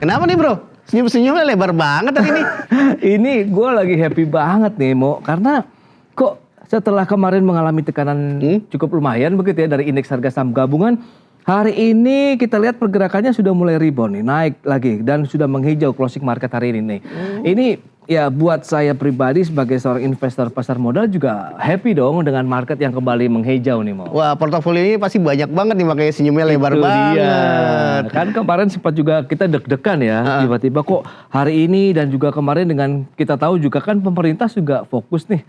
Kenapa nih bro? Senyum-senyumnya lebar banget hari ini. Ini gue lagi happy banget nih Mo, karena kok setelah kemarin mengalami tekanan cukup lumayan begitu ya dari indeks harga saham gabungan, hari ini kita lihat pergerakannya sudah mulai rebound nih, naik lagi dan sudah menghijau closing market hari ini nih. Ini ya buat saya pribadi sebagai seorang investor pasar modal juga happy dong dengan market yang kembali menghijau nih Mo. Wah, portofolio ini pasti banyak banget nih makanya senyumnya lebar Itu banget. dia. Kan kemarin sempat juga kita deg-degan ya, tiba-tiba kok hari ini dan juga kemarin dengan kita tahu juga kan pemerintah juga fokus nih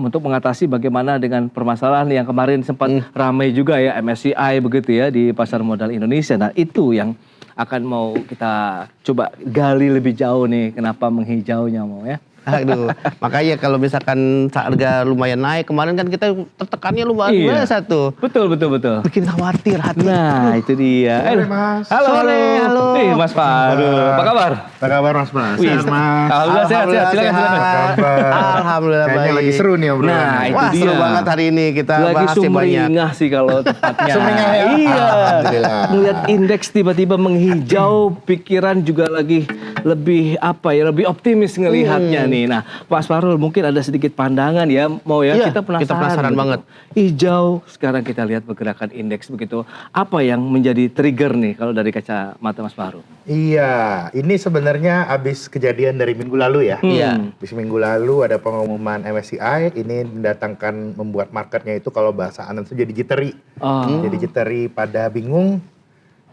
untuk mengatasi bagaimana dengan permasalahan yang kemarin sempat ramai juga ya MSCI begitu ya di pasar modal Indonesia. Nah itu yang akan mau kita coba gali lebih jauh nih kenapa menghijaunya Mo ya. Aduh, makanya kalau misalkan harga lumayan naik, kemarin kan kita tertekannya lumayan biasa tuh. Betul. Bikin khawatir hati. Nah itu dia. Sore Mas. Halo. Nih Mas Faru, apa kabar? Apa kabar Mas? Wih, Sehat Mas. Alhamdulillah sehat. Silakan. Alhamdulillah Kayaknya baik. lagi seru nih obrolannya. Nah, itu Wah, seru dia. banget hari ini kita Lagi bahas banyak. sumringah sih kalau tepatnya. Sumringah ya? Iya. Alhamdulillah. Melihat indeks tiba-tiba menghijau, pikiran juga lagi lebih lebih optimis ngelihatnya nih. Nah, Pak Farul mungkin ada sedikit pandangan ya, mau ya Iya, kita penasaran begitu. banget. Hijau, sekarang kita lihat pergerakan indeks begitu. Apa yang menjadi trigger nih kalau dari kacamata Mas Farul? Iya, ini sebenarnya abis kejadian dari minggu lalu ya. Iya. Abis minggu lalu ada pengumuman MSCI, ini mendatangkan membuat marketnya itu kalau bahasa Anan itu jadi jittery. Jadi jittery pada bingung.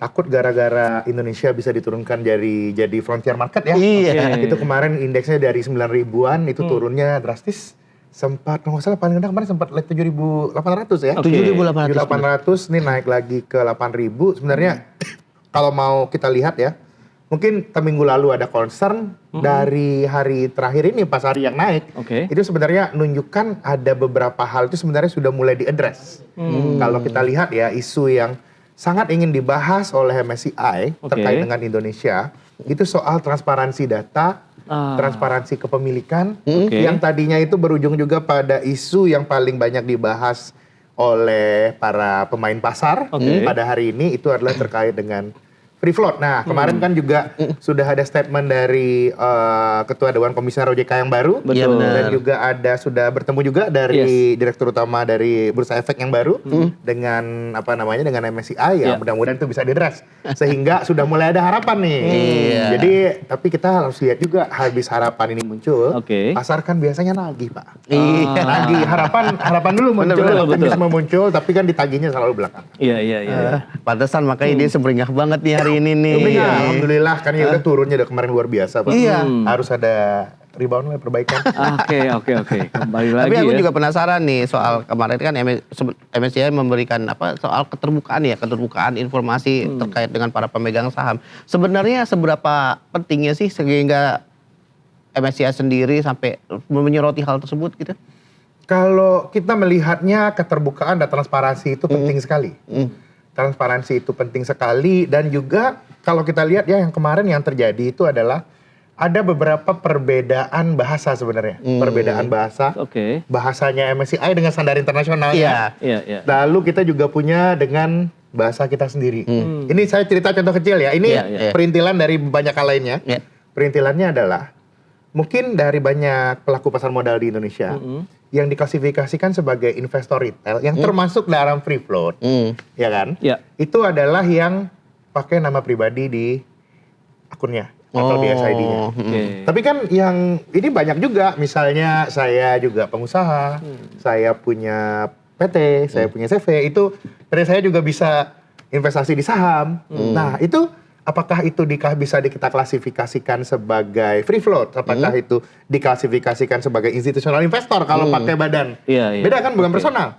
Takut gara-gara Indonesia bisa diturunkan jadi frontier market ya. Iya. Itu kemarin indeksnya dari 9 ribuan itu turunnya drastis. Sempat kalau nggak salah paling rendah kemarin sempat 7.800 ya. 7.800 ini naik lagi ke 8.000. Sebenarnya kalau mau kita lihat ya, mungkin minggu lalu ada concern dari hari terakhir ini pas hari yang naik. Itu sebenarnya nunjukkan ada beberapa hal itu sebenarnya sudah mulai diadres. Kalau kita lihat ya isu yang sangat ingin dibahas oleh MSCI terkait dengan Indonesia itu soal transparansi data, transparansi kepemilikan yang tadinya itu berujung juga pada isu yang paling banyak dibahas oleh para pemain pasar pada hari ini itu adalah terkait dengan free float. Nah, kemarin kan juga sudah ada statement dari Ketua Dewan Komisioner OJK yang baru. Betul. Dan juga sudah bertemu juga dari Direktur Utama dari Bursa Efek yang baru dengan dengan MSCI ya. Mudah-mudahan itu bisa diadres sehingga sudah mulai ada harapan nih. Jadi tapi kita harus lihat juga habis harapan ini muncul, pasar kan biasanya nagih, Pak. Nagih harapan dulu muncul, optimisme muncul, tapi kan ditagihnya selalu belakang. Iya. Pantesan makanya dia semeringah banget nih hari ini nih. Alhamdulillah kan ya udah turunnya udah kemarin luar biasa Pak. Iya. Harus ada rebound lah perbaikan. Oke. Kembali lagi. Tapi aku ya. juga penasaran nih soal kemarin kan MSCI memberikan soal keterbukaan informasi terkait dengan para pemegang saham. Sebenarnya seberapa pentingnya sih sehingga MSCI sendiri sampai menyoroti hal tersebut gitu? Kalau kita melihatnya keterbukaan dan transparansi itu penting sekali. Transparansi itu penting sekali dan juga kalau kita lihat ya yang kemarin yang terjadi itu adalah ada beberapa perbedaan bahasa sebenarnya. Perbedaan bahasa. Bahasanya MSCI dengan standar internasional. Iya. Lalu kita juga punya dengan bahasa kita sendiri. Ini saya cerita contoh kecil ya. Ini perintilan dari banyak hal lainnya. Perintilannya adalah mungkin dari banyak pelaku pasar modal di Indonesia yang diklasifikasikan sebagai investor retail yang termasuk dalam free float, ya kan? Itu adalah yang pakai nama pribadi di akunnya atau di SID-nya. Tapi kan yang ini banyak juga, misalnya saya juga pengusaha, saya punya PT, saya punya CV, itu dari saya juga bisa investasi di saham. Nah itu apakah itu bisa kita klasifikasikan sebagai free float? Apakah itu diklasifikasikan sebagai institutional investor kalau pakai badan? Beda kan, bukan personal.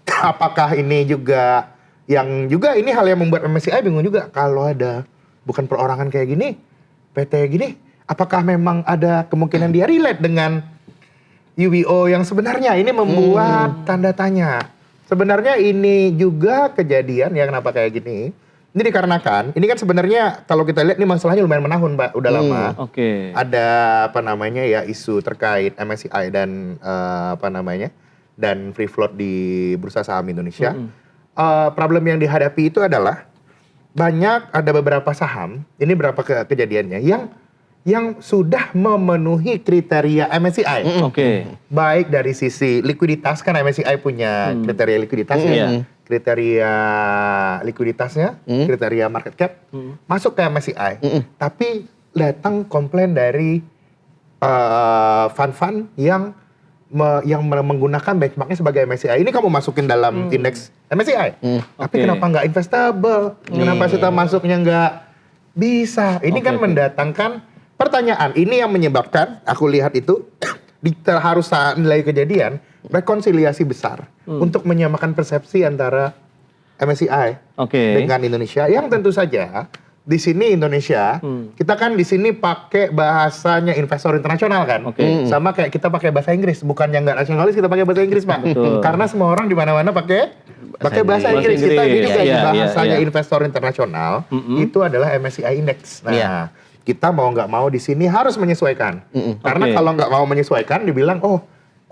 Apakah ini juga ini hal yang membuat MSCI bingung juga kalau ada bukan perorangan kayak gini, PT gini, apakah memang ada kemungkinan dia relate dengan UBO yang sebenarnya? Ini membuat tanda tanya. Sebenarnya ini juga kejadian ya kenapa kayak gini. Ini dikarenakan, ini kan sebenarnya kalau kita lihat ini masalahnya lumayan menahun Pak, udah lama. Ada isu terkait MSCI dan dan free float di Bursa Saham Indonesia. Problem yang dihadapi itu adalah ada beberapa saham, ini berapa kejadiannya yang sudah memenuhi kriteria MSCI. Oke. Baik dari sisi likuiditas, kan MSCI punya kriteria likuiditasnya, kriteria likuiditasnya, kriteria market cap, masuk ke MSCI. Tapi datang komplain dari fund-fund yang menggunakan benchmarknya sebagai MSCI. Ini kamu masukin dalam indeks MSCI. Tapi kenapa nggak investable? Kenapa kita masuknya nggak bisa? Ini kan mendatangkan pertanyaan. Ini yang menyebabkan, aku lihat itu, harus nilai kejadian, rekonsiliasi besar untuk menyamakan persepsi antara MSCI dengan Indonesia. Yang tentu saja, di sini Indonesia, kita kan di sini pakai bahasanya investor internasional kan, sama kayak kita pakai bahasa Inggris, bukan yang nggak nasionalis kita pakai bahasa Inggris Pak, karena semua orang di mana-mana pakai bahasa Inggris. Kita ini juga bahasanya investor internasional itu adalah MSCI Index. Nah, kita mau nggak mau di sini harus menyesuaikan, karena kalau nggak mau menyesuaikan, dibilang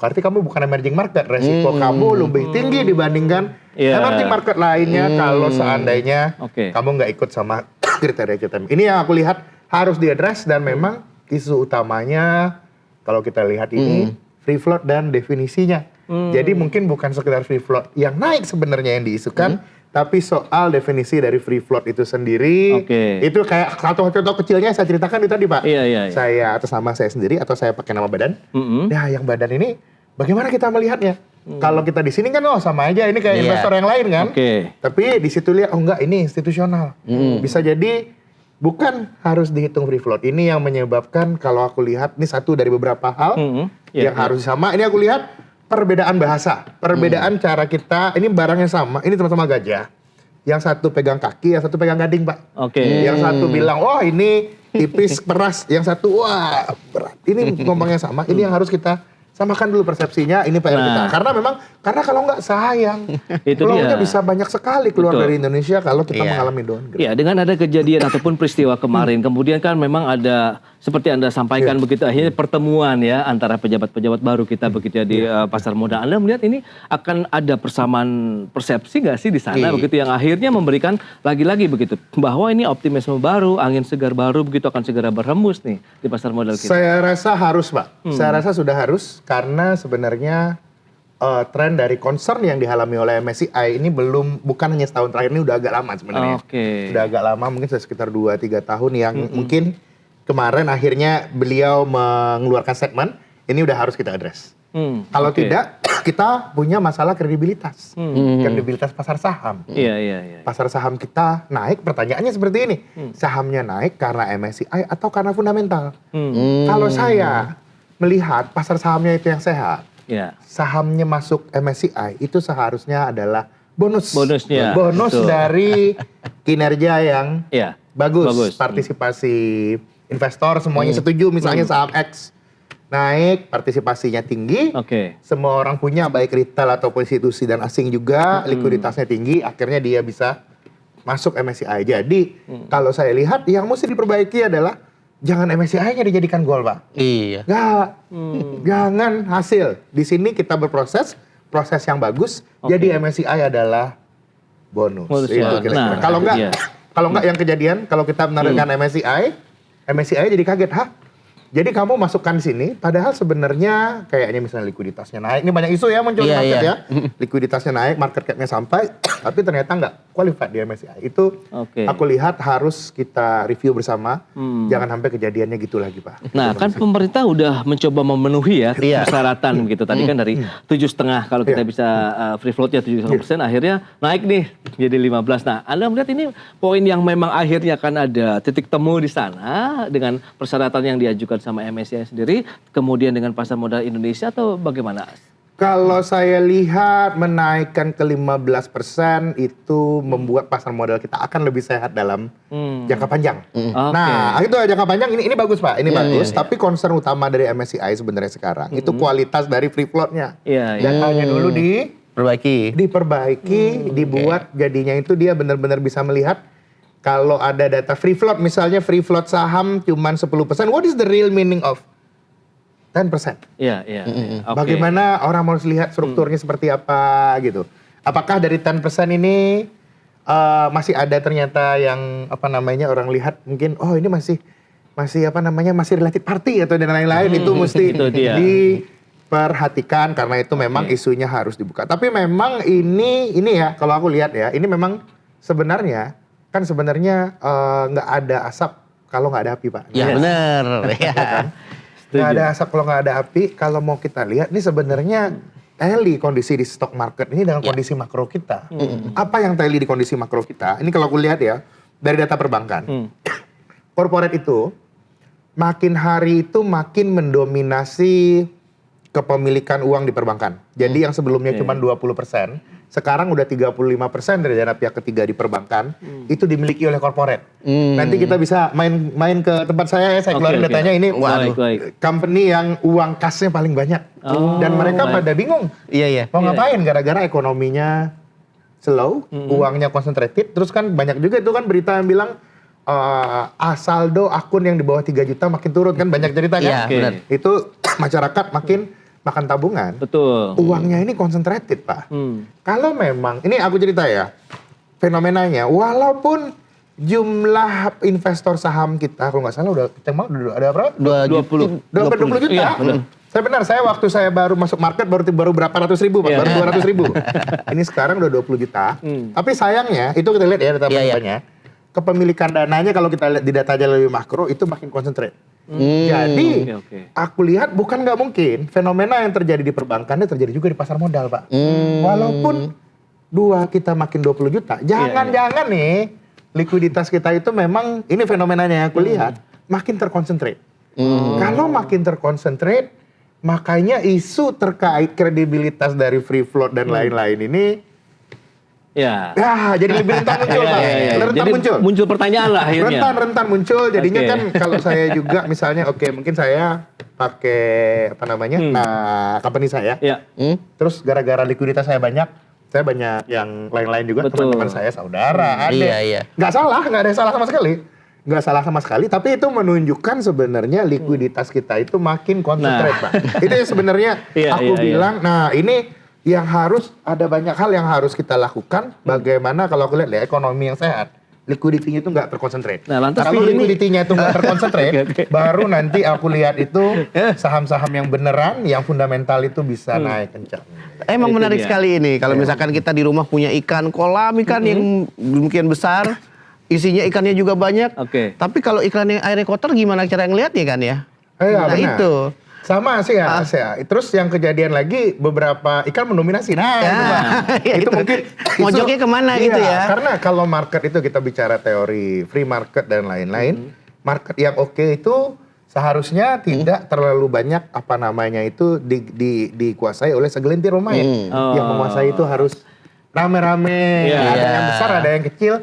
berarti kamu bukan emerging market, resiko kamu lebih tinggi dibandingkan emerging market lainnya kalau seandainya kamu nggak ikut sama kriteria kita. Ini yang aku lihat harus diadres dan memang isu utamanya kalau kita lihat ini free float dan definisinya. Jadi mungkin bukan sekedar free float yang naik sebenarnya yang diisukan, tapi soal definisi dari free float itu sendiri. Itu kayak satu contoh kecilnya saya ceritakan itu tadi Pak. Saya atas nama saya sendiri atau saya pakai nama badan. Nah, yang badan ini bagaimana kita melihatnya? Kalau kita di sini kan sama aja, ini kayak investor yang lain kan. Tapi di situ lihat enggak, ini institusional. Bisa jadi bukan harus dihitung free float. Ini yang menyebabkan kalau aku lihat ini satu dari beberapa hal yang harus sama. Ini aku lihat perbedaan bahasa, perbedaan cara kita. Ini barangnya sama, ini sama-sama gajah. Yang satu pegang kaki, yang satu pegang gading Pak. Yang satu bilang, ini tipis keras, yang satu wah berat. Ini ngomongnya sama. Ini yang harus kita samakan dulu persepsinya, ini PR kita. Karena kalau nggak sayang, peluangnya bisa banyak sekali keluar dari Indonesia kalau kita mengalami downgrade. Ya, dengan ada kejadian ataupun peristiwa kemarin, kemudian kan memang ada seperti Anda sampaikan begitu, akhirnya pertemuan ya antara pejabat-pejabat baru kita begitu ya di pasar modal. Anda melihat ini akan ada persamaan persepsi nggak sih di sana begitu yang akhirnya memberikan lagi-lagi begitu bahwa ini optimisme baru, angin segar baru begitu akan segera berhembus nih di pasar modal kita. Saya rasa harus Pak, saya rasa sudah harus. Karena sebenarnya tren dari concern yang dialami oleh MSCI ini bukan hanya setahun terakhir, ini udah agak lama sebenarnya. Udah agak lama, mungkin sekitar 2-3 tahun yang mungkin kemarin akhirnya beliau mengeluarkan statement, ini udah harus kita address. Kalau tidak, kita punya masalah kredibilitas. Kredibilitas pasar saham. Pasar saham kita naik, pertanyaannya seperti ini. Sahamnya naik karena MSCI atau karena fundamental? Kalau saya melihat pasar sahamnya itu yang sehat, sahamnya masuk MSCI itu seharusnya adalah bonus dari kinerja yang bagus, partisipasi investor semuanya setuju, misalnya saham X naik, partisipasinya tinggi, semua orang punya baik retail ataupun institusi dan asing juga, likuiditasnya tinggi, akhirnya dia bisa masuk MSCI. Jadi kalau saya lihat yang mesti diperbaiki adalah jangan MSCI-nya dijadikan goal, Pak. Jangan hasil. Di sini kita berproses, proses yang bagus. Jadi MSCI adalah bonus. Itu kira-kira. Kalau enggak yang kejadian, kalau kita menaruhkan MSCI jadi kaget, jadi kamu masukkan di sini, padahal sebenarnya kayaknya misalnya likuiditasnya naik. Ini banyak isu ya muncul di market ya. Likuiditasnya naik, market cap-nya sampai, tapi ternyata nggak qualified di MSCI. Itu aku lihat harus kita review bersama. Jangan sampai kejadiannya gitu lagi, Pak. Nah, kan pemerintah udah mencoba memenuhi ya persyaratan gitu. Tadi kan dari 7,5 kalau kita bisa free float ya 7,5%, akhirnya naik nih jadi 15. Nah, Anda melihat ini poin yang memang akhirnya akan ada titik temu di sana dengan persyaratan yang diajukan sama MSCI sendiri, kemudian dengan pasar modal Indonesia atau bagaimana? Kalau saya lihat menaikkan ke 15% itu membuat pasar modal kita akan lebih sehat dalam jangka panjang. Nah, itu jangka panjang ini bagus Pak, ini bagus. Tapi concern utama dari MSCI sebenarnya sekarang itu kualitas dari free float-nya. Datanya dulu diperbaiki, dibuat jadinya itu dia benar-benar bisa melihat. Kalau ada data free float, misalnya free float saham cuman 10%, what is the real meaning of 10%? Bagaimana orang mau lihat strukturnya seperti apa gitu. Apakah dari 10% ini masih ada ternyata yang apa namanya orang lihat mungkin oh ini masih apa namanya masih related party atau dan lain-lain itu mesti Itu dia. diperhatikan karena itu memang isunya harus dibuka. Tapi memang ini ya kalau aku lihat ya ini memang sebenarnya nggak ada asap kalau nggak ada api Pak. Ya benar. Ya. Nggak ada asap kalau nggak ada api. Kalau mau kita lihat ini sebenarnya teli kondisi di stock market ini dengan kondisi makro kita. Apa yang teli di kondisi makro kita? Ini kalau aku lihat ya dari data perbankan. Corporate itu makin hari itu makin mendominasi kepemilikan uang di perbankan. Jadi yang sebelumnya cuma 20%, sekarang udah 35% dari dana pihak ketiga di perbankan itu dimiliki oleh corporate. Nanti kita bisa main ke tempat saya ya, saya keluarin datanya ini. Baik. Company yang uang kasnya paling banyak. Dan mereka pada bingung. Iya. Mau ngapain gara-gara ekonominya slow, uangnya concentrated, terus kan banyak juga itu kan berita yang bilang saldo akun yang di bawah 3 juta makin turun kan banyak cerita kan. Iya, benar. Itu masyarakat makin makan tabungan. Betul. Uangnya ini concentrated, Pak. Kalau memang ini aku cerita ya. Fenomenanya walaupun jumlah investor saham kita kalau nggak salah udah kenceng banget ada berapa? 20 20 juta. Iya, benar. Saya waktu saya baru masuk market baru berapa ratus ribu Pak, baru 200 ribu. Ini sekarang udah 20 juta. Tapi sayangnya itu kita lihat ya data perbankannya. Kepemilikan dananya kalau kita lihat di datanya lebih makro itu makin konsentrate. Jadi aku lihat bukan nggak mungkin fenomena yang terjadi di perbankannya terjadi juga di pasar modal Pak. Walaupun kita makin 20 juta, jangan-jangan nih likuiditas kita itu memang ini fenomenanya yang aku lihat makin terkonsentrate. Kalau makin terkonsentrate, makanya isu terkait kredibilitas dari free float dan lain-lain ini Ya. jadi lebih rentan muncul, Pak. Rentan Jadi muncul pertanyaan lah akhirnya. Rentan muncul. Jadinya kan kalau saya juga misalnya mungkin saya pakai apa namanya? Company saya. Terus gara-gara likuiditas saya banyak yang lain-lain juga teman-teman saya, saudara, adik. Iya. Nggak salah, nggak ada yang salah sama sekali. Nggak salah sama sekali, tapi itu menunjukkan sebenarnya likuiditas kita itu makin konsentrate, Pak. Itu yang sebenarnya aku bilang, ini yang harus ada banyak hal yang harus kita lakukan. Bagaimana kalau aku lihat ya ekonomi yang sehat, liquidity-nya itu nggak terkonsentrate. Nah, lantas kalau liquidity-nya itu nggak terkonsentrate, baru nanti aku lihat itu saham-saham yang beneran, yang fundamental itu bisa naik kencang. Emang Itu menarik dia. sekali ini. Kalau misalkan kita di rumah punya kolam ikan yang demikian besar, isinya ikannya juga banyak. Tapi kalau ikannya airnya kotor, gimana cara ngeliatnya kan ya? Nah benar. itu. Sama sih ya. Terus yang kejadian lagi beberapa ikan mendominasi. Itu Pak. Itu mungkin mojoknya kemana gitu ya? Karena kalau market itu kita bicara teori free market dan lain-lain, market yang oke itu seharusnya tidak terlalu banyak apa namanya itu dikuasai oleh segelintir pemain. Yang menguasai itu harus rame-rame, ada yang besar, ada yang kecil,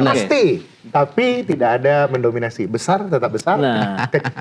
pasti. Tapi tidak ada mendominasi. Besar tetap besar,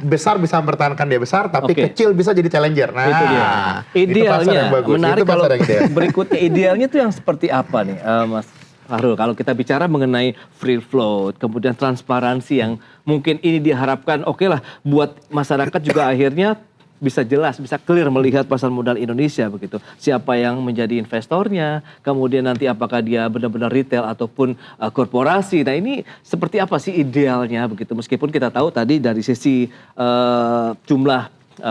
besar bisa mempertahankan dia besar, tapi kecil bisa jadi challenger. Nah, itu dia. Idealnya, menarik itu kalau ideal. berikutnya idealnya tuh yang seperti apa nih, Mas Fahrul? Kalau kita bicara mengenai free float, kemudian transparansi yang mungkin ini diharapkan lah buat masyarakat juga akhirnya bisa jelas, bisa clear melihat pasar modal Indonesia begitu. Siapa yang menjadi investornya, kemudian nanti apakah dia benar-benar retail ataupun korporasi. Nah ini seperti apa sih idealnya begitu? Meskipun kita tahu tadi dari sisi jumlah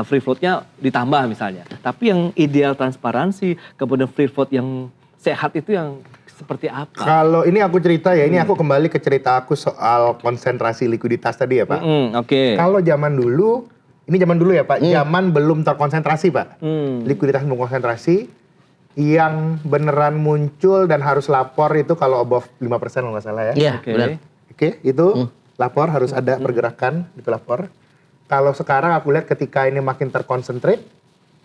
free float-nya ditambah misalnya. Tapi yang ideal transparansi, kemudian free float yang sehat itu yang seperti apa? Kalau ini aku cerita ya, ini aku kembali ke cerita aku soal konsentrasi likuiditas tadi ya Pak. Kalau zaman dulu ya Pak, zaman belum terkonsentrasi Pak. Likuiditas belum konsentrasi, yang beneran muncul dan harus lapor itu kalau above 5% kalau nggak salah ya. Iya, benar. Itu lapor harus ada pergerakan, itu lapor. Kalau sekarang aku lihat ketika ini makin terkonsentrate,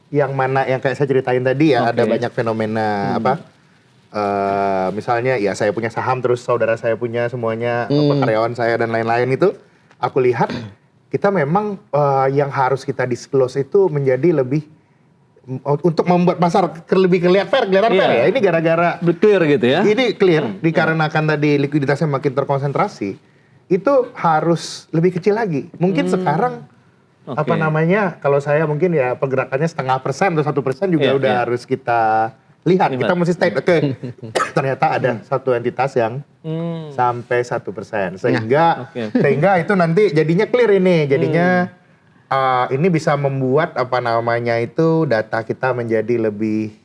yang mana yang kayak saya ceritain tadi ya, ada banyak fenomena misalnya ya saya punya saham terus saudara saya punya semuanya, karyawan saya dan lain-lain itu, aku lihat kita memang yang harus kita disclose itu menjadi lebih untuk membuat pasar lebih kelihatan fair ya. Ini gara-gara clear gitu ya. Ini clear dikarenakan tadi likuiditasnya makin terkonsentrasi, itu harus lebih kecil lagi. Mungkin sekarang apa namanya? Kalau saya mungkin ya pergerakannya 0,5% atau 1% juga udah harus kita lihat. Kita mesti state ternyata ada satu entitas yang sampai 1%. Sehingga itu nanti jadinya clear ini. Jadinya ini bisa membuat itu data kita menjadi lebih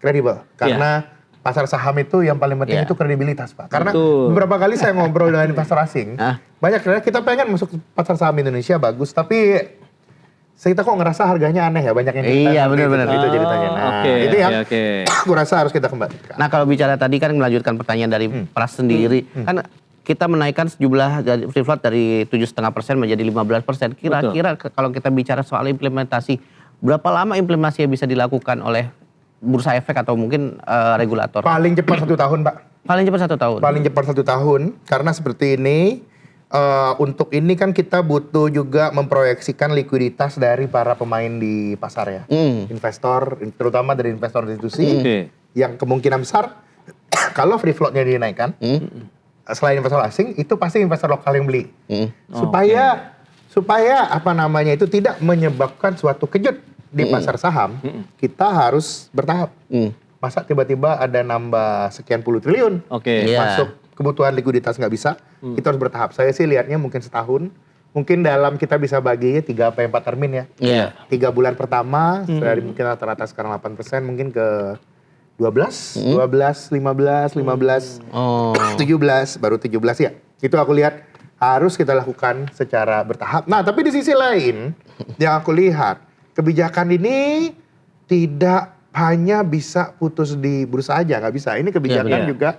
kredibel. Karena pasar saham itu yang paling penting itu kredibilitas, Pak. Karena beberapa kali saya ngobrol dengan investor asing, banyak kita pengen masuk pasar saham Indonesia bagus, tapi kita kok ngerasa harganya aneh ya, banyak yang Iya, benar-benar. Itu jadi tanya. Nah, itu yang aku rasa harus kita kembalikan. Nah, kalau bicara tadi kan melanjutkan pertanyaan dari Pras sendiri, kan kita menaikkan jumlah free float dari 7,5% menjadi 15%. Kira-kira kalau kita bicara soal implementasi, berapa lama implementasinya bisa dilakukan oleh Bursa Efek atau mungkin regulator? Paling cepat 1 tahun, Pak. Paling cepat 1 tahun? Paling cepat 1 tahun, karena seperti ini, untuk ini kan kita butuh juga memproyeksikan likuiditas dari para pemain di pasar ya. Investor, terutama dari investor institusi, yang kemungkinan besar, kalau free float-nya dinaikkan, selain investor asing, itu pasti investor lokal yang beli. Supaya itu tidak menyebabkan suatu kejut di pasar saham, kita harus bertahap. Masa tiba-tiba ada nambah sekian puluh triliun masuk kebutuhan likuiditas nggak bisa, kita harus bertahap. Saya sih lihatnya mungkin setahun, mungkin dalam kita bisa bagi 3-4 termin ya. 3 bulan pertama, dari mungkin rata-rata sekarang 8%, mungkin ke 12, 15, 17, baru 17 ya. Itu aku lihat harus kita lakukan secara bertahap. Nah, tapi di sisi lain, yang aku lihat, kebijakan ini tidak hanya bisa putus di bursa aja, nggak bisa. Ini kebijakan juga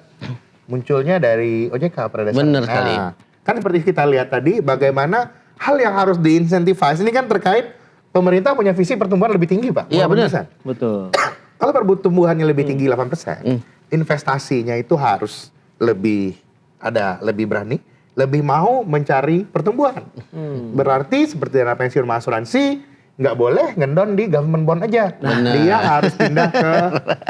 munculnya dari OJK pada dasarnya. Benar sekali. Kan seperti kita lihat tadi, bagaimana hal yang harus diinsentifasi ini kan terkait pemerintah punya visi pertumbuhan lebih tinggi, Pak. Iya, benar. Betul. Kalau pertumbuhannya lebih tinggi 8%, investasinya itu harus lebih berani, lebih mau mencari pertumbuhan. Berarti seperti dana pensiun sama asuransi, nggak boleh ngendon di government bond aja. Dia harus pindah ke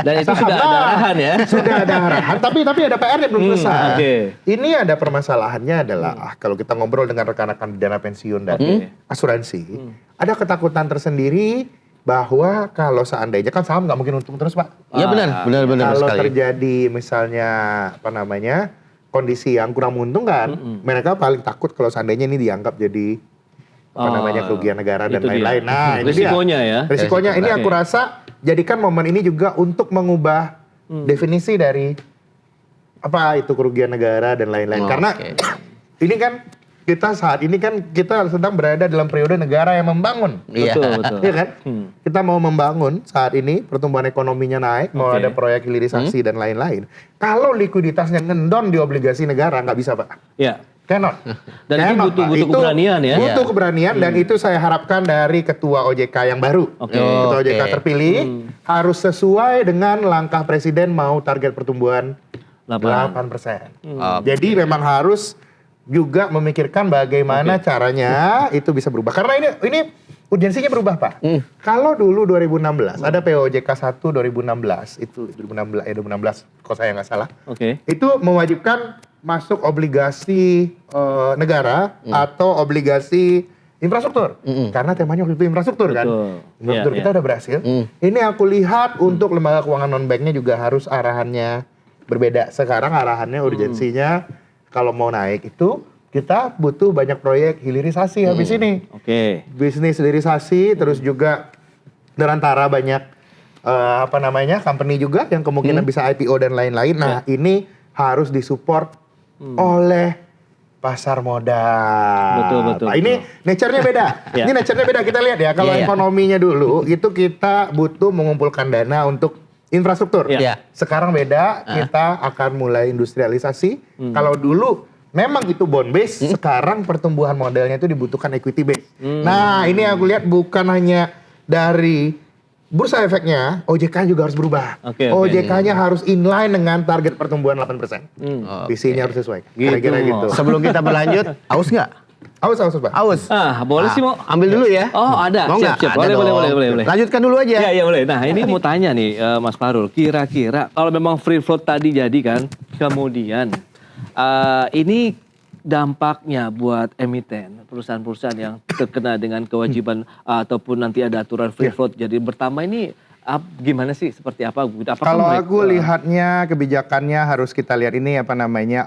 dan itu sudah ada arahan ya. Sudah ada arahan, tapi ada PR-nya belum selesai. Ini ada permasalahannya adalah kalau kita ngobrol dengan rekan-rekan dana pensiun dan asuransi, ada ketakutan tersendiri bahwa kalau seandainya kan saham nggak mungkin untung terus, Pak. Iya benar Kalau sekali. terjadi misalnya kondisi yang kurang menguntungkan, mereka paling takut kalau seandainya ini dianggap jadi kerugian negara dan lain-lain. Nah, ini risikonya ya. Risikonya ini aku rasa jadikan momen ini juga untuk mengubah definisi dari apa itu kerugian negara dan lain-lain. Karena ini kan kita saat ini kan kita sedang berada dalam periode negara yang membangun. Betul. Iya kan? Kita mau membangun saat ini, pertumbuhan ekonominya naik, mau ada proyek hilirisasi dan lain-lain. Kalau likuiditasnya ngendon di obligasi negara nggak bisa, Pak. Iya. Cannot. Dan itu butuh keberanian ya. Butuh keberanian dan itu saya harapkan dari Ketua OJK yang baru. Ketua OJK terpilih harus sesuai dengan langkah Presiden mau target pertumbuhan 8%. Jadi memang harus juga memikirkan bagaimana caranya itu bisa berubah. Karena ini urgensinya berubah, Pak. Kalau dulu 2016 ada POJK 1 2016 itu 2016 kalau saya nggak salah. Itu mewajibkan masuk obligasi negara atau obligasi infrastruktur. Karena temanya waktu itu infrastruktur kan. Infrastruktur kita udah berhasil. Ini aku lihat untuk lembaga keuangan non-banknya juga harus arahannya berbeda. Sekarang arahannya urgensinya kalau mau naik itu kita butuh banyak proyek hilirisasi habis ini. Bisnis hilirisasi terus juga derantara banyak company juga yang kemungkinan bisa IPO dan lain-lain. Nah, ini harus disupport oleh pasar modal. Betul. Ini nature-nya beda. Ini nature-nya beda. Kita lihat ya, kalau ekonominya dulu itu kita butuh mengumpulkan dana untuk infrastruktur. Sekarang beda, kita akan mulai industrialisasi. Kalau dulu memang itu bond base, sekarang pertumbuhan modalnya itu dibutuhkan equity base. Nah, ini aku lihat bukan hanya dari Bursa Efeknya, OJK juga harus berubah. OJK-nya harus inline dengan target pertumbuhan 8%. Visinya harus sesuai. Kira-kira gitu. Sebelum kita berlanjut, aus nggak? Aus, Pak. Aus. Boleh sih, mau ambil dulu ya. Oh, ada. Mau nggak? Siap. Ada Boleh. Lanjutkan dulu aja. Iya, boleh. Nah, ini mau tanya nih, Mas Farul. Kira-kira kalau memang free float tadi jadi kan, kemudian ini dampaknya buat emiten, perusahaan-perusahaan yang terkena dengan kewajiban ataupun nanti ada aturan free float jadi bertambah ini Gimana sih, seperti apa? Kalau aku lihatnya kebijakannya harus kita lihat ini apa namanya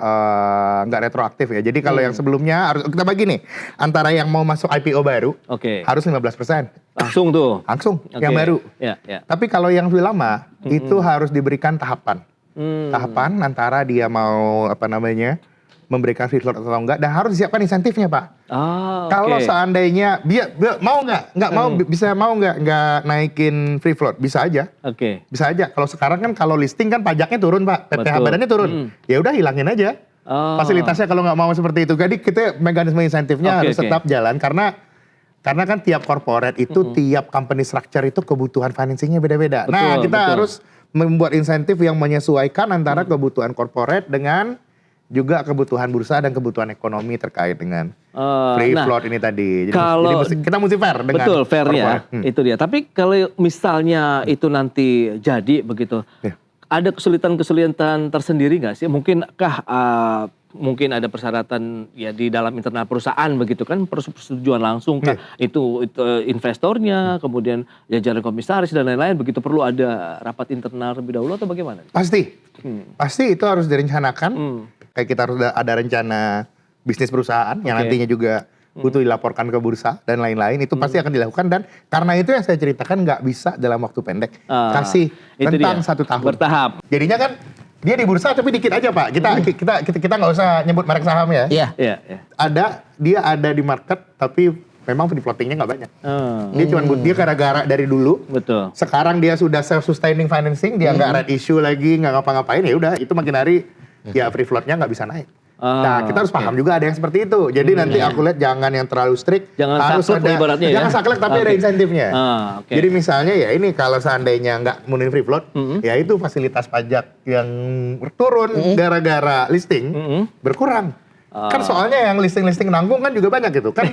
nggak retroaktif ya. Jadi kalau yang sebelumnya harus kita bagi nih antara yang mau masuk IPO baru harus 15%. Langsung tuh. Langsung yang baru. Ya. Tapi kalau yang sudah lama itu harus diberikan tahapan. Tahapan antara dia mau apa namanya memberikan free float atau enggak, dan harus disiapkan insentifnya Pak. Kalau seandainya dia mau nggak naikin free float, bisa aja. Bisa aja. Kalau sekarang kan kalau listing kan pajaknya turun Pak, PPh badannya turun. Ya udah hilangin aja fasilitasnya kalau nggak mau seperti itu. Jadi kita mekanisme insentifnya harus tetap jalan karena kan tiap corporate itu tiap company structure itu kebutuhan financingnya beda-beda. Nah kita harus membuat insentif yang menyesuaikan antara kebutuhan corporate dengan juga kebutuhan bursa dan kebutuhan ekonomi terkait dengan free float ini tadi. Jadi kita mesti fair dengan betul, fair ya. Itu dia. Tapi kalau misalnya itu nanti jadi begitu, ada kesulitan-kesulitan tersendiri nggak sih? Mungkinkah mungkin ada persyaratan ya di dalam internal perusahaan begitu kan, persetujuan langsung kah itu investornya, kemudian jajaran komisaris dan lain-lain, begitu perlu ada rapat internal lebih dahulu atau bagaimana? Pasti itu harus direncanakan. Kayak kita harus ada rencana bisnis perusahaan yang nantinya juga butuh dilaporkan ke bursa dan lain-lain, itu pasti akan dilakukan. Dan karena itu yang saya ceritakan nggak bisa dalam waktu pendek, kasih rentang 1 tahun. Bertahap. Jadinya kan dia di bursa tapi dikit aja Pak. Kita nggak usah nyebut merek saham ya. Iya. Dia ada di market tapi memang free floatingnya nggak banyak. Dia cuma dia gara-gara dari dulu. Betul. Sekarang dia sudah self sustaining financing, dia nggak red issue lagi, nggak ngapa-ngapain, ya udah itu makin hari ya free floatnya nggak bisa naik. Nah kita harus paham juga ada yang seperti itu. Jadi nanti aku lihat jangan yang terlalu strict. Harus ada ibaratnya ya. Jangan saklek tapi ada insentifnya. Jadi misalnya ya ini kalau seandainya nggak memenuhi free float, ya itu fasilitas pajak yang turun gara-gara listing berkurang. Kan soalnya yang listing nanggung kan juga banyak gitu kan.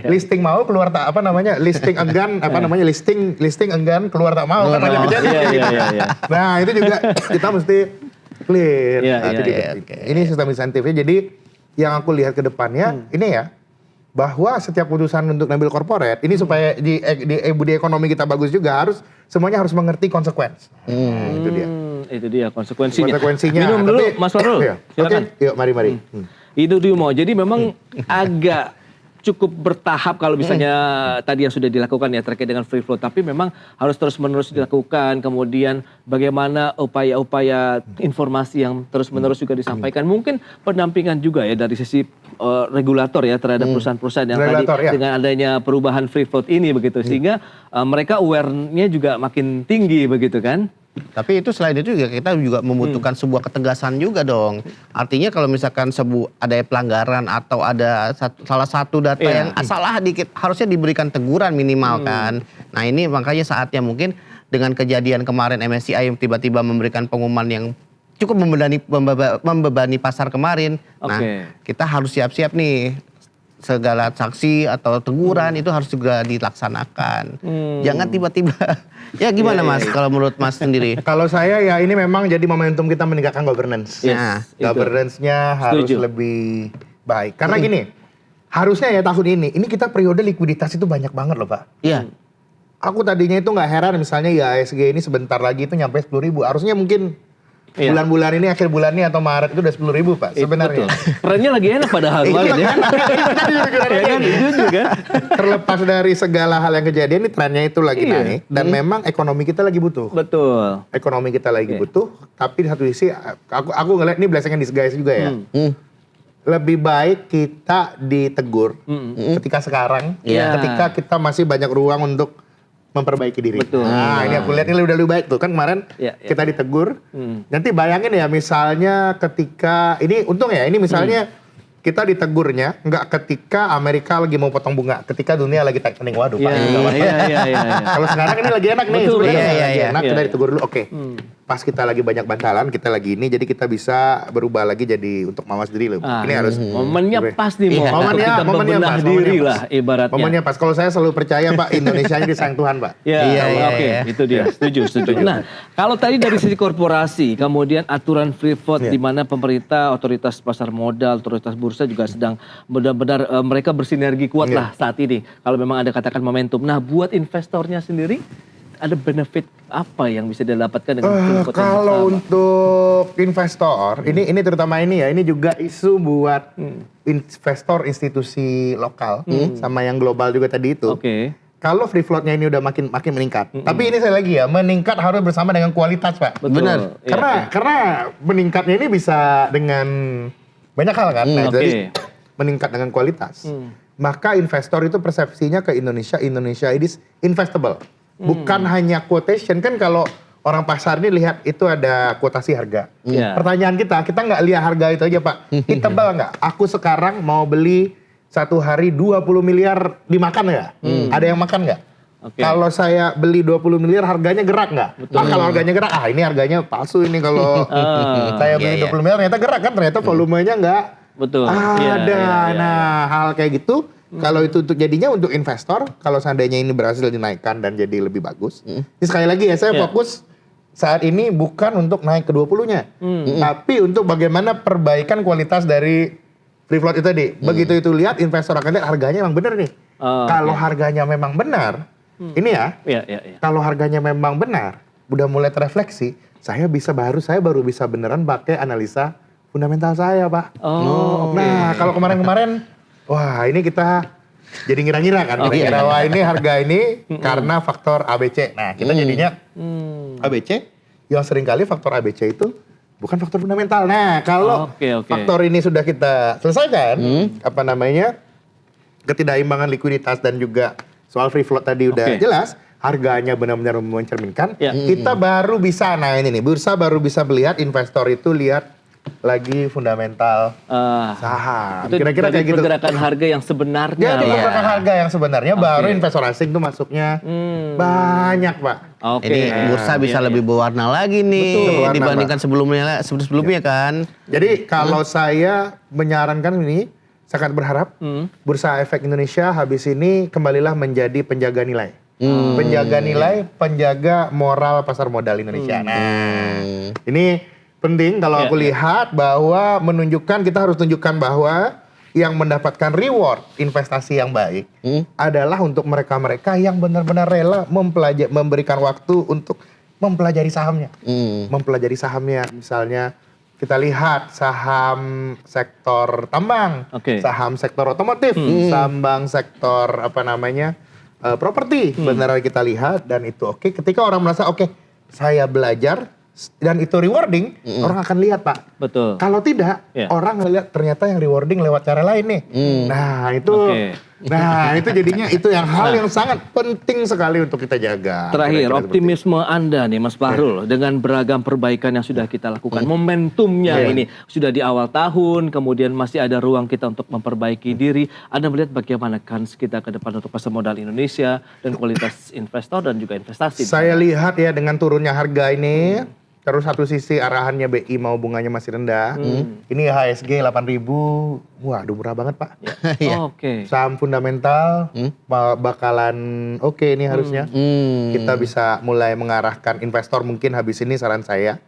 Listing mau keluar tak apa namanya, listing enggan apa namanya, listing enggan keluar tak mau kan banyak kejadian. Nah itu juga kita mesti clear. Ini sistem insentifnya. Jadi yang aku lihat ke depannya ini ya, bahwa setiap putusan untuk ngambil corporate ini supaya di budaya ekonomi kita bagus juga semuanya harus mengerti konsekuensi. Itu dia konsekuensinya. Minum dulu Mas Farul. Silakan. Yuk mari. Itu dia mau. Jadi memang agak cukup bertahap kalau misalnya tadi yang sudah dilakukan ya terkait dengan free float, tapi memang harus terus-menerus dilakukan. Kemudian bagaimana upaya-upaya informasi yang terus-menerus juga disampaikan. Mungkin pendampingan juga ya dari sisi regulator ya terhadap perusahaan-perusahaan yang tadi dengan adanya perubahan free float ini begitu, sehingga mereka aware-nya juga makin tinggi begitu kan. Tapi itu selain itu juga kita juga membutuhkan sebuah ketegasan juga dong. Artinya kalau misalkan ada pelanggaran atau ada salah satu data yang salah dikit, harusnya diberikan teguran minimal kan. Nah ini makanya saatnya mungkin dengan kejadian kemarin MSCI yang tiba-tiba memberikan pengumuman yang cukup membebani pasar kemarin. Nah kita harus siap-siap nih. Segala sanksi atau teguran itu harus juga dilaksanakan. Jangan tiba-tiba. Ya gimana Mas kalau menurut Mas sendiri? Kalau saya ya ini memang jadi momentum kita meningkatkan governance. Governance-nya harus lebih baik. Karena gini, harusnya ya tahun ini kita periode likuiditas itu banyak banget loh Pak. Iya. Aku tadinya itu nggak heran misalnya ya ASG ini sebentar lagi itu nyampe 10.000. Harusnya mungkin bulan-bulan ini, akhir bulan ini atau Maret itu udah 10.000 Pak sebenarnya. Trennya lagi enak padahal. Terlepas dari segala hal yang kejadian, ini trennya itu lagi naik. Dan memang ekonomi kita lagi butuh. Betul. Ekonomi kita lagi butuh, tapi di satu sisi aku ngeliat ini blessing in disguise juga ya. Lebih baik kita ditegur ketika sekarang, ketika kita masih banyak ruang untuk memperbaiki diri. Betul. Nah ini aku lihat ini udah lebih baik tuh kan kemarin kita ditegur. Nanti bayangin ya misalnya ketika ini untung ya ini misalnya kita ditegurnya nggak ketika Amerika lagi mau potong bunga, ketika dunia lagi tightening. Waduh Pak. Kalau sekarang ini lagi enak nih sebenarnya. Enak kita ditegur dulu. Oke. Pas kita lagi banyak bantalan, kita lagi ini, jadi kita bisa berubah lagi jadi untuk mawas diri loh. Ini harus momennya pas nih Mo. Momennya pas. Diri lah ibaratnya. Momennya pas. Kalau saya selalu percaya Pak, Indonesia ini disayang Tuhan Pak. Oke, itu dia. Setuju. Nah, kalau tadi dari sisi korporasi, kemudian aturan free float di mana pemerintah, otoritas pasar modal, otoritas bursa juga sedang benar-benar mereka bersinergi kuat lah saat ini. Kalau memang ada katakan momentum. Nah, buat investornya sendiri ada benefit apa yang bisa didapatkan dengan free float yang Kalau bersama? untuk investor, ini terutama ini ya, ini juga isu buat investor institusi lokal sama yang global juga tadi itu. Oke. Kalau free floatnya ini udah makin meningkat, tapi ini saya lagi ya, meningkat harus bersama dengan kualitas, Pak. Betul. Benar. Iya, Karena meningkatnya ini bisa dengan banyak hal kan. Nah, oke. jadi meningkat dengan kualitas. Maka investor itu persepsinya ke Indonesia is investable. Bukan hanya quotation, kan kalau orang pasar ini lihat itu ada kuotasi harga. Iya. Pertanyaan kita nggak lihat harga itu aja, Pak. Tebal nggak? Aku sekarang mau beli satu hari 20 miliar dimakan nggak? Ada yang makan nggak? Oke. Kalau saya beli 20 miliar harganya gerak nggak? Kalau harganya gerak, ini harganya palsu ini kalau saya beli Iya, 20 miliar ternyata gerak kan, ternyata volumenya nggak Betul. ada. Iya. Nah, hal kayak gitu, kalau itu untuk jadinya untuk investor, kalau seandainya ini berhasil dinaikkan dan jadi lebih bagus. Ini sekali lagi ya, saya Iya. fokus saat ini bukan untuk naik ke 20-nya, tapi untuk bagaimana perbaikan kualitas dari free float itu tadi. Begitu itu lihat, investor akan lihat harganya memang benar nih. Kalau harganya memang benar, ini ya, Iya. kalau harganya memang benar, udah mulai terefleksi, saya baru bisa beneran pakai analisa fundamental saya, Pak. Oh, Nah, kalau kemarin-kemarin, wah ini kita jadi ngira-ngira kan, kira-kira wah ini harga ini karena faktor ABC. Nah, kita jadinya ABC, yang seringkali faktor ABC itu bukan faktor fundamental. Nah, kalau Oke. faktor ini sudah kita selesaikan, ketidakimbangan likuiditas dan juga soal free float tadi udah Oke. jelas, harganya benar-benar mencerminkan, Ya. kita baru bisa, nah ini nih, bursa baru bisa melihat, investor itu lihat lagi fundamental saham. Itu Kira-kira dari kayak gitu. pergerakan harga yang sebenarnya. Jadi lah. pergerakan harga yang sebenarnya baru investor asing tuh masuknya banyak, Pak. Oke. Ini bursa bisa lebih berwarna lagi nih Betul, berwarna, dibandingkan sebelumnya kan. Jadi kalau saya menyarankan ini, sangat berharap Bursa Efek Indonesia habis ini kembalilah menjadi penjaga nilai. Penjaga nilai, penjaga moral pasar modal Indonesia. Nah, ini penting kalau aku lihat bahwa kita harus tunjukkan bahwa yang mendapatkan reward investasi yang baik adalah untuk mereka-mereka yang benar-benar rela memberikan waktu untuk mempelajari sahamnya. Mempelajari sahamnya, misalnya kita lihat saham sektor tambang, saham sektor otomotif, saham sektor properti, benar kita lihat dan itu oke. Ketika orang merasa oke, saya belajar dan itu rewarding, orang akan lihat, Pak. Betul. Kalau tidak, orang ngelihat ternyata yang rewarding lewat cara lain nih. Nah itu, itu jadinya itu yang hal yang sangat penting sekali untuk kita jaga. Terakhir, optimisme Anda nih Mas Fahrul dengan beragam perbaikan yang sudah kita lakukan. Momentumnya ini sudah di awal tahun, kemudian masih ada ruang kita untuk memperbaiki diri. Anda melihat bagaimana kans kita ke depan untuk pasar modal Indonesia dan kualitas investor dan juga investasi? Saya lihat ya dengan turunnya harga ini, terus satu sisi arahannya BI mau bunganya masih rendah. Ini HSG 8.000, waduh murah banget, Pak. Oke. Saham fundamental bakalan oke ini harusnya. Kita bisa mulai mengarahkan investor mungkin habis ini saran saya.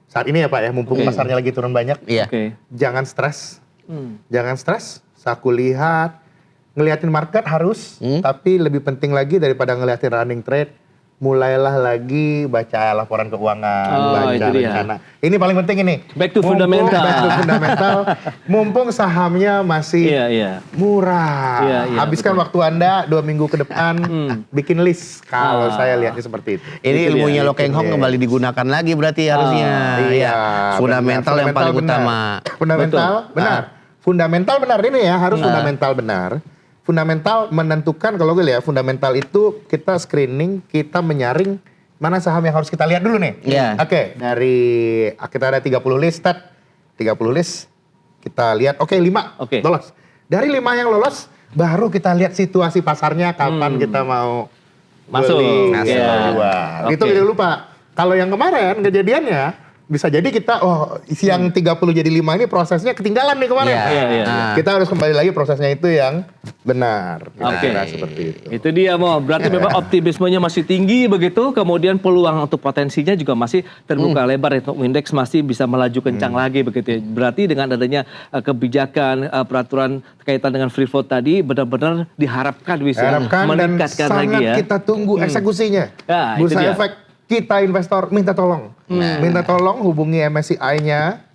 Saat ini ya Pak ya, mumpung pasarnya lagi turun banyak. Oke. Jangan stres. Jangan stres. Aku lihat ngeliatin market harus, tapi lebih penting lagi daripada ngeliatin running trade, mulailah lagi baca laporan keuangan, baca rencana. Ini paling penting ini. Back to fundamental. Back to fundamental. Mumpung sahamnya masih murah. Habiskan waktu Anda 2 minggu ke depan bikin list. Kalau saya lihatnya seperti itu. Ini ilmunya Lo Keng Hong kembali digunakan lagi berarti harusnya. Iya. Fundamental yang paling utama. Fundamental benar. Fundamental benar ini ya, harus fundamental benar. Fundamental menentukan, kalau gue lihat fundamental itu kita screening, kita menyaring mana saham yang harus kita lihat dulu nih. Oke, dari kita ada 30 list, 30 list kita lihat, 5 lolos. Dari 5 yang lolos, baru kita lihat situasi pasarnya kapan kita mau masuk. Itu kita lupa. Kalau yang kemarin kejadiannya bisa jadi kita yang 30 jadi 5 ini prosesnya ketinggalan nih kemarin. Iya. Kita harus kembali lagi prosesnya itu yang benar. Oke. Kira-kira seperti itu. Itu dia Mo, berarti memang optimismenya masih tinggi begitu, kemudian peluang untuk potensinya juga masih terbuka lebar, untuk indeks masih bisa melaju kencang lagi begitu ya. Berarti dengan adanya kebijakan peraturan kaitan dengan free float tadi benar-benar diharapkan bisa meningkatkan dan lagi sangat ya. kita tunggu eksekusinya. Ya, itu Bursa dia. Efek, kita investor minta tolong. Minta tolong hubungi MSCI-nya,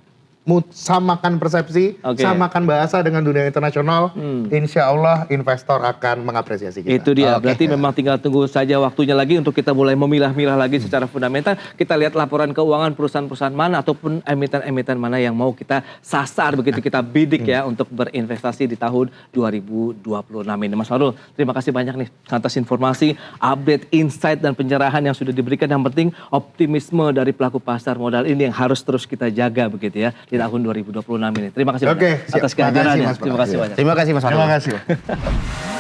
samakan persepsi, Oke. samakan bahasa dengan dunia internasional. Insya Allah investor akan mengapresiasi kita. Itu dia, berarti memang tinggal tunggu saja waktunya lagi untuk kita mulai memilah-milah lagi secara fundamental. Kita lihat laporan keuangan perusahaan-perusahaan mana ataupun emiten-emiten mana yang mau kita sasar begitu, kita bidik ya untuk berinvestasi di tahun 2026 ini. Mas Farul, terima kasih banyak nih atas informasi, update, insight dan pencerahan yang sudah diberikan. Yang penting optimisme dari pelaku pasar modal ini yang harus terus kita jaga begitu ya di tahun 2026 ini. Terima kasih banyak atas kehadirannya. Mas. Terima kasih banyak. Terima kasih Mas Farul. Terima kasih.